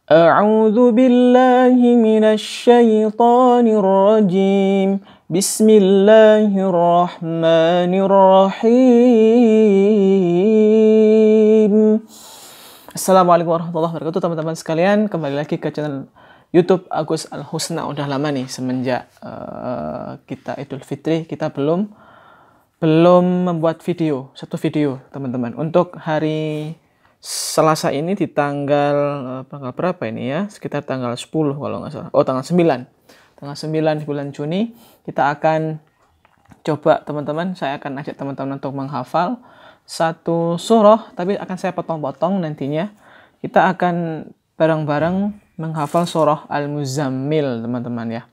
A'udzu billahi minasyaitonir rajim. Bismillahirrahmanirrahim. Assalamualaikum warahmatullahi wabarakatuh, teman-teman sekalian. Kembali lagi ke channel YouTube Agus Al Husna. Udah lama nih semenjak kita Idul Fitri, kita belum membuat satu video, teman-teman. Untuk hari Selasa ini di tanggal berapa ini ya? Sekitar tanggal 10 kalau nggak salah. Oh, tanggal 9. Tanggal 9 bulan Juni kita akan coba, teman-teman, saya akan ajak teman-teman untuk menghafal satu surah, tapi akan saya potong-potong nantinya. Kita akan bareng-bareng menghafal surah Al-Muzammil, teman-teman ya.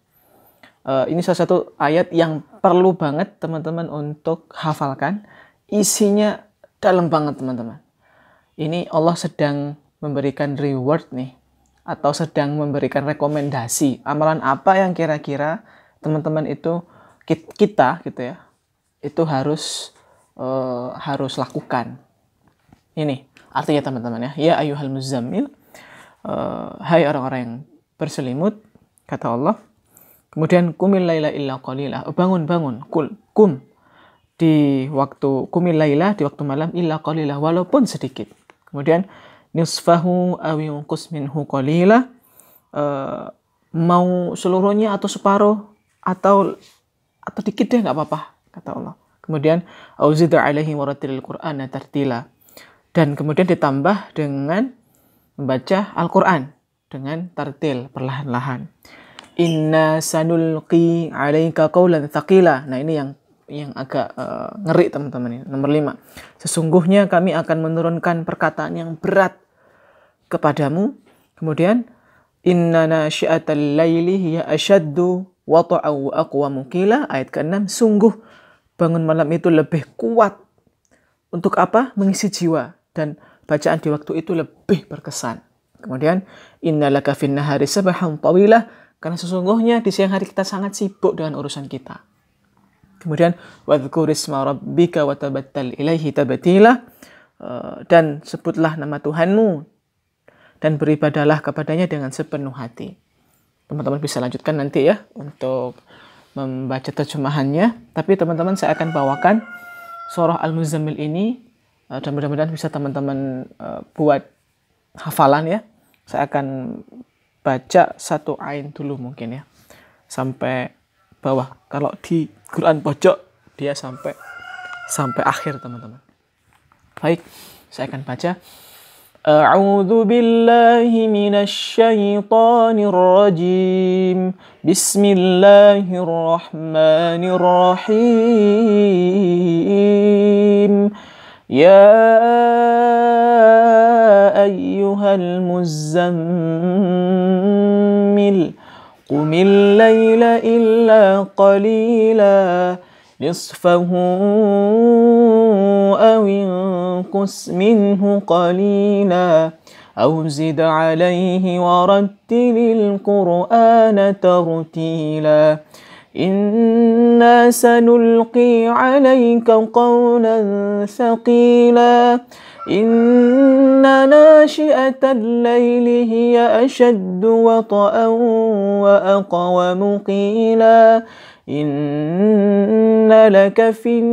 Ini salah satu ayat yang perlu banget teman-teman untuk hafalkan. Isinya dalam banget, teman-teman. Ini Allah sedang memberikan reward nih, atau sedang memberikan rekomendasi amalan apa yang kira-kira teman-teman itu kita gitu ya, itu harus lakukan. Ini artinya, teman-teman ya. Ya ayyuhal muzammil, hai orang-orang yang berselimut, kata Allah. Kemudian kumil laila illa qalila, bangun kum di waktu kumil laila, di waktu malam, illa qalila, walaupun sedikit. Kemudian nisfahu aw yunqus minhu qalila, mau seluruhnya atau separuh atau dikit deh nggak apa-apa, kata Allah. Kemudian auzid alaihi warattilil qur'ana tartila, dan kemudian ditambah dengan membaca Al-Qur'an dengan tartil, perlahan-lahan. Inna sanulqi alaika qaulan tsaqila. Nah, ini yang agak ngeri, teman-teman. Ini nomor 5. Sesungguhnya kami akan menurunkan perkataan yang berat kepadamu. Kemudian inna nasyi'atal laili hiya asyaddu wata'an wa aqwamu qila. Ayat ke-6, sungguh bangun malam itu lebih kuat. Untuk apa? Mengisi jiwa, dan bacaan di waktu itu lebih berkesan. Kemudian innalaka fin nahari sabahan tawilah, karena sesungguhnya di siang hari kita sangat sibuk dengan urusan kita. Kemudian wadhkur isma rabbika wa tabattal ilaihi tabtila, dan sebutlah nama Tuhanmu dan beribadalah kepadanya dengan sepenuh hati. Teman-teman bisa lanjutkan nanti ya untuk membaca terjemahannya. Tapi teman-teman, saya akan bawakan surah Al-Muzammil ini, dan mudah-mudahan bisa teman-teman buat hafalan ya. Saya akan baca satu ain dulu mungkin ya, sampai bawah. Kalau di Quran pojok dia sampai akhir, teman-teman. Baik, saya akan baca. A'udzu billahi minasyaitonir rajim. Bismillahirrahmanirrahim. Ya ayyuhal muzammil, qumil laila illa qalila, nisfahu aw inqus minhu qalila, aw zid alayhi warattilil qur'ana tartila. Inna sanulqi alayka qawlan thaqila. Inna nasyi'atal laili hiya ashaddu wata'an wa aqwamu qila. Inna laka fin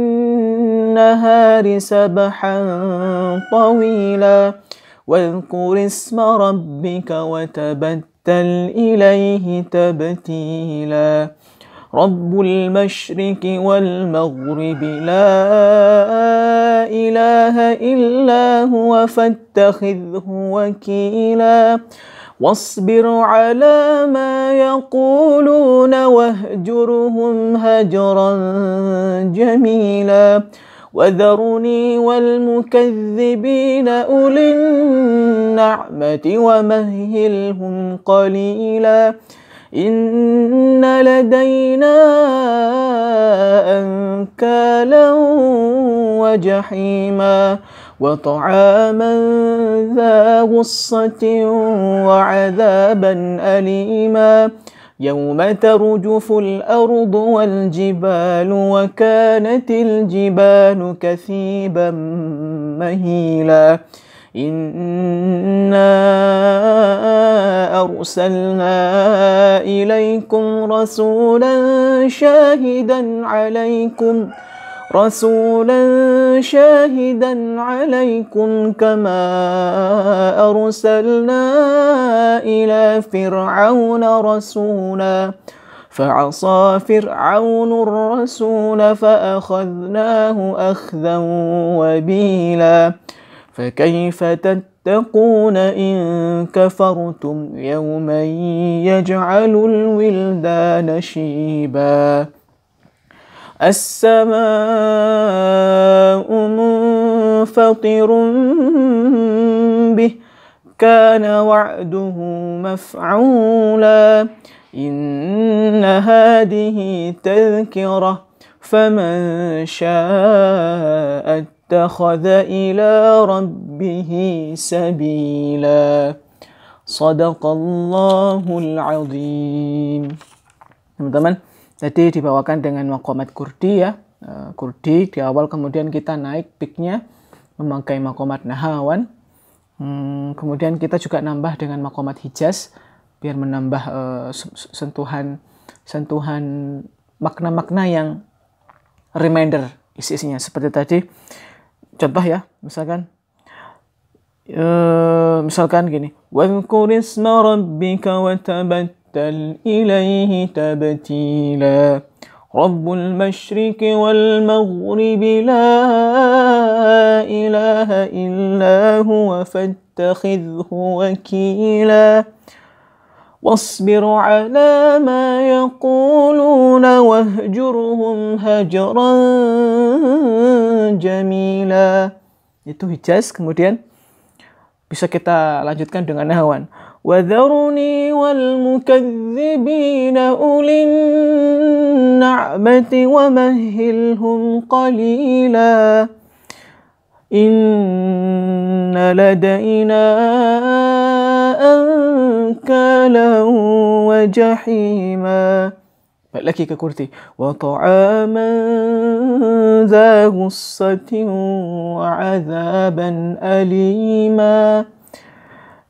nahari sabahan tawila. Wadhkur isma rabbika wa tabattal ilaihi tabtila. Rabbul masyriqi wal maghribi la ilaha illa huwa fattakhidhu wakila. Wasbir ala ma yaquluna wahjurhum hajran jamila. Wadharuni wal mukaththibina ulin na'mati wa mahhilhum qalila. Inna ladayna ankalan wa jahima, wa ta'aman dha ghussatin wa 'adhaban alima. Yawma tarjuful ardu wal jibalu wa kanatil jibalu kathiban mahila. Inna أرسلنا إليكم رسولا شاهدا عليكم كما أرسلنا إلى فرعون رسولا فعصى فرعون الرسول فأخذناه أخذا وبيلا فكيف تتقون إن كفرتم يوما يجعل الولدان شيبا السماء منفطر به كان وعده مفعولا إن هذه تذكرة فمن شاء اتخذ إلى ربه سبيلا صدق الله العظيم. Teman-teman, tadi dibawakan dengan maqamat kurdi ya. Kurdi di awal, kemudian kita naik piknya memakai maqamat nahawan. Kemudian kita juga nambah dengan maqamat hijaz biar menambah sentuhan makna-makna yang reminder isi-isinya. Seperti tadi contoh ya, misalkan gini, wadhkur isma rabbika wa tabattal ilaihi tabtila rabbul masyriqi wal maghribi la ilaha illa huwa fattakhidhu wakila واصبر على ما يقولون واهجرهم هجرا جميلا. Itu hijaz. Kemudian bisa kita lanjutkan dengan nahwan. وَذَرُنِي وَالْمُكَذِّبِينَ أُولِي النَّعْمَةِ وَمَهِّلْهُمْ قَلِيلًا إِنَّ لَدَيْنَا أَنْكَالًا وَجَحِيمًا. Balik lagi ke kurdi. وَطَعَامًا ذَا غُصَّةٍ وَعَذَابًا أَلِيمًا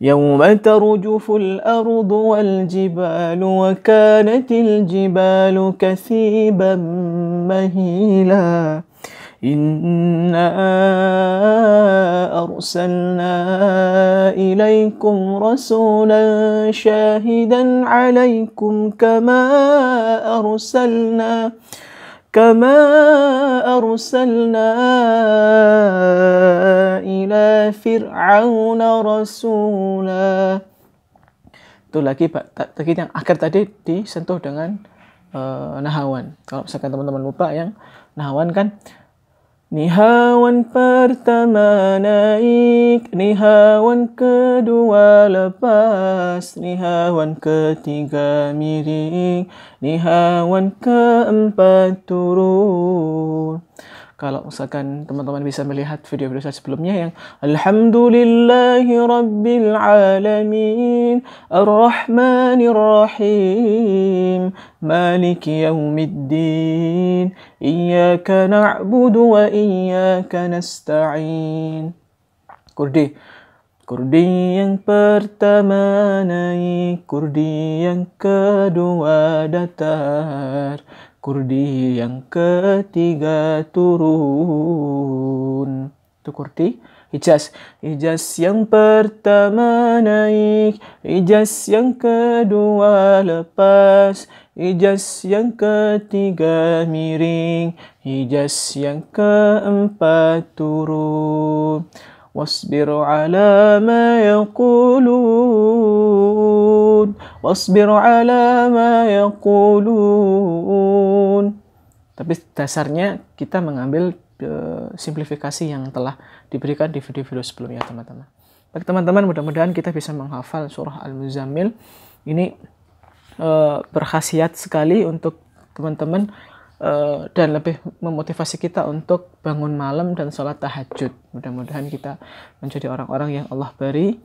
يَوْمَ تَرْجُفُ الْأَرْضُ وَالْجِبَالُ وَكَانَتِ الْجِبَالُ كَثِيبًا مَهِيلًا إِنَّا أَرْسَلْنَا إِلَيْكُمْ رَسُولًا شَاهِدًا عَلَيْكُمْ كَمَا أَرْسَلْنَا إِلَى فِرْعَوْنَ رَسُولًا. Itu lagi yang akhir tadi disentuh dengan nahawan. Kalau misalkan teman-teman lupa, yang nahawan kan nihawan pertama naik, nihawan kedua lepas, nihawan ketiga miring, nihawan keempat turun. Kalau misalkan teman-teman bisa melihat video-video saya sebelumnya yang Alhamdulillahi Rabbil Alamin Ar-Rahmanir Rahim Maliki Yawmiddin Iyyaka na'budu wa iyyaka nasta'in. Kurdi yang pertama naik, kurdi yang kedua datar, kurdi yang ketiga turun. Itu kurdi. Hijaz yang pertama naik, hijaz yang kedua lepas, hijaz yang ketiga miring, hijaz yang keempat turun. واصبر على ما يقولون. Tapi dasarnya kita mengambil simplifikasi yang telah diberikan di video-video sebelumnya, teman-teman. Baik teman-teman, mudah-mudahan kita bisa menghafal surah Al-Muzammil. Ini berkhasiat sekali untuk teman-teman dan lebih memotivasi kita untuk bangun malam dan sholat tahajud. Mudah-mudahan kita menjadi orang-orang yang Allah beri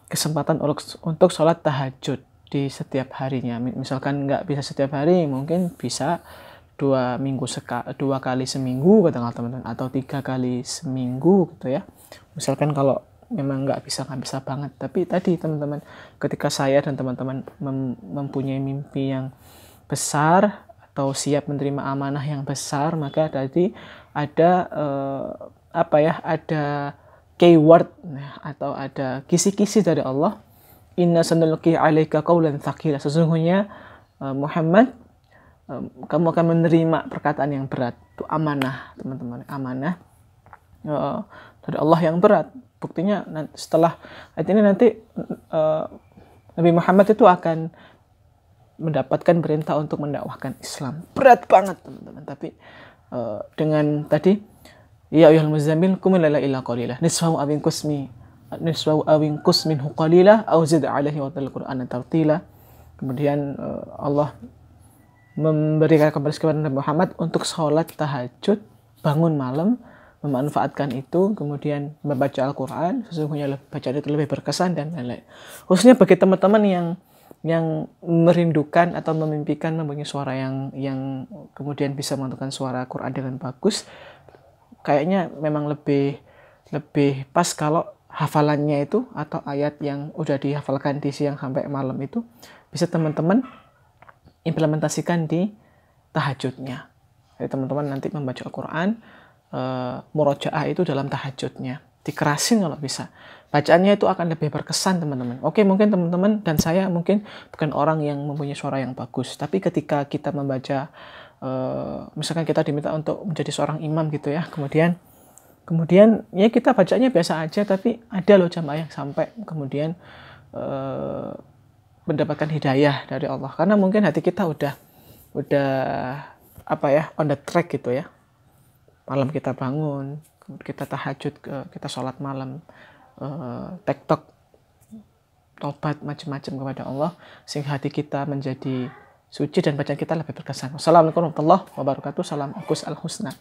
kesempatan untuk sholat tahajud di setiap harinya. Misalkan nggak bisa setiap hari, mungkin bisa 2 kali seminggu katakanlah teman-teman, atau 3 kali seminggu gitu ya. Misalkan kalau memang nggak bisa banget. Tapi tadi teman-teman, ketika saya dan teman-teman mempunyai mimpi yang besar atau siap menerima amanah yang besar, maka tadi ada ada keyword atau ada kisi-kisi dari Allah. Inna sanulqi 'alaika qaulan tsaqila. Sesungguhnya Muhammad, kamu akan menerima perkataan yang berat. Itu amanah, teman-teman. Amanah dari Allah yang berat. Buktinya setelah ayat ini nanti Nabi Muhammad itu akan mendapatkan perintah untuk mendakwahkan Islam. Berat banget, teman-teman. Tapi dengan tadi, ya ayyuhal muzammil qum al-laila illa qalila nisfahu aw inqus minhu qalila aw zid 'alaihi wa al-Qur'ana tartila. Kemudian Allah memberikan kabar kepada Nabi Muhammad untuk sholat tahajud, bangun malam, memanfaatkan itu, kemudian membaca Al-Quran. Sesungguhnya bacaan itu lebih berkesan dan lain-lain. Khususnya bagi teman-teman yang merindukan atau memimpikan mempunyai suara yang kemudian bisa menentukan suara Quran dengan bagus, kayaknya memang lebih pas kalau hafalannya itu atau ayat yang udah dihafalkan di siang sampai malam itu bisa teman-teman implementasikan di tahajudnya. Jadi teman-teman nanti membaca Al-Quran, murojaah itu dalam tahajudnya, dikerasin kalau bisa. Bacaannya itu akan lebih berkesan, teman-teman. Oke, mungkin teman-teman dan saya mungkin bukan orang yang mempunyai suara yang bagus, tapi ketika kita membaca, misalkan kita diminta untuk menjadi seorang imam gitu ya, kemudian ya kita bacanya biasa aja, tapi ada loh jamaah yang sampai kemudian mendapatkan hidayah dari Allah, karena mungkin hati kita udah on the track gitu ya. Malam kita bangun, kita tahajud, kita sholat malam, tektok, tobat, macam-macam kepada Allah, sehingga hati kita menjadi suci dan bacaan kita lebih berkesan. Wassalamualaikum warahmatullahi wabarakatuh. Salam Agus Al-Husna.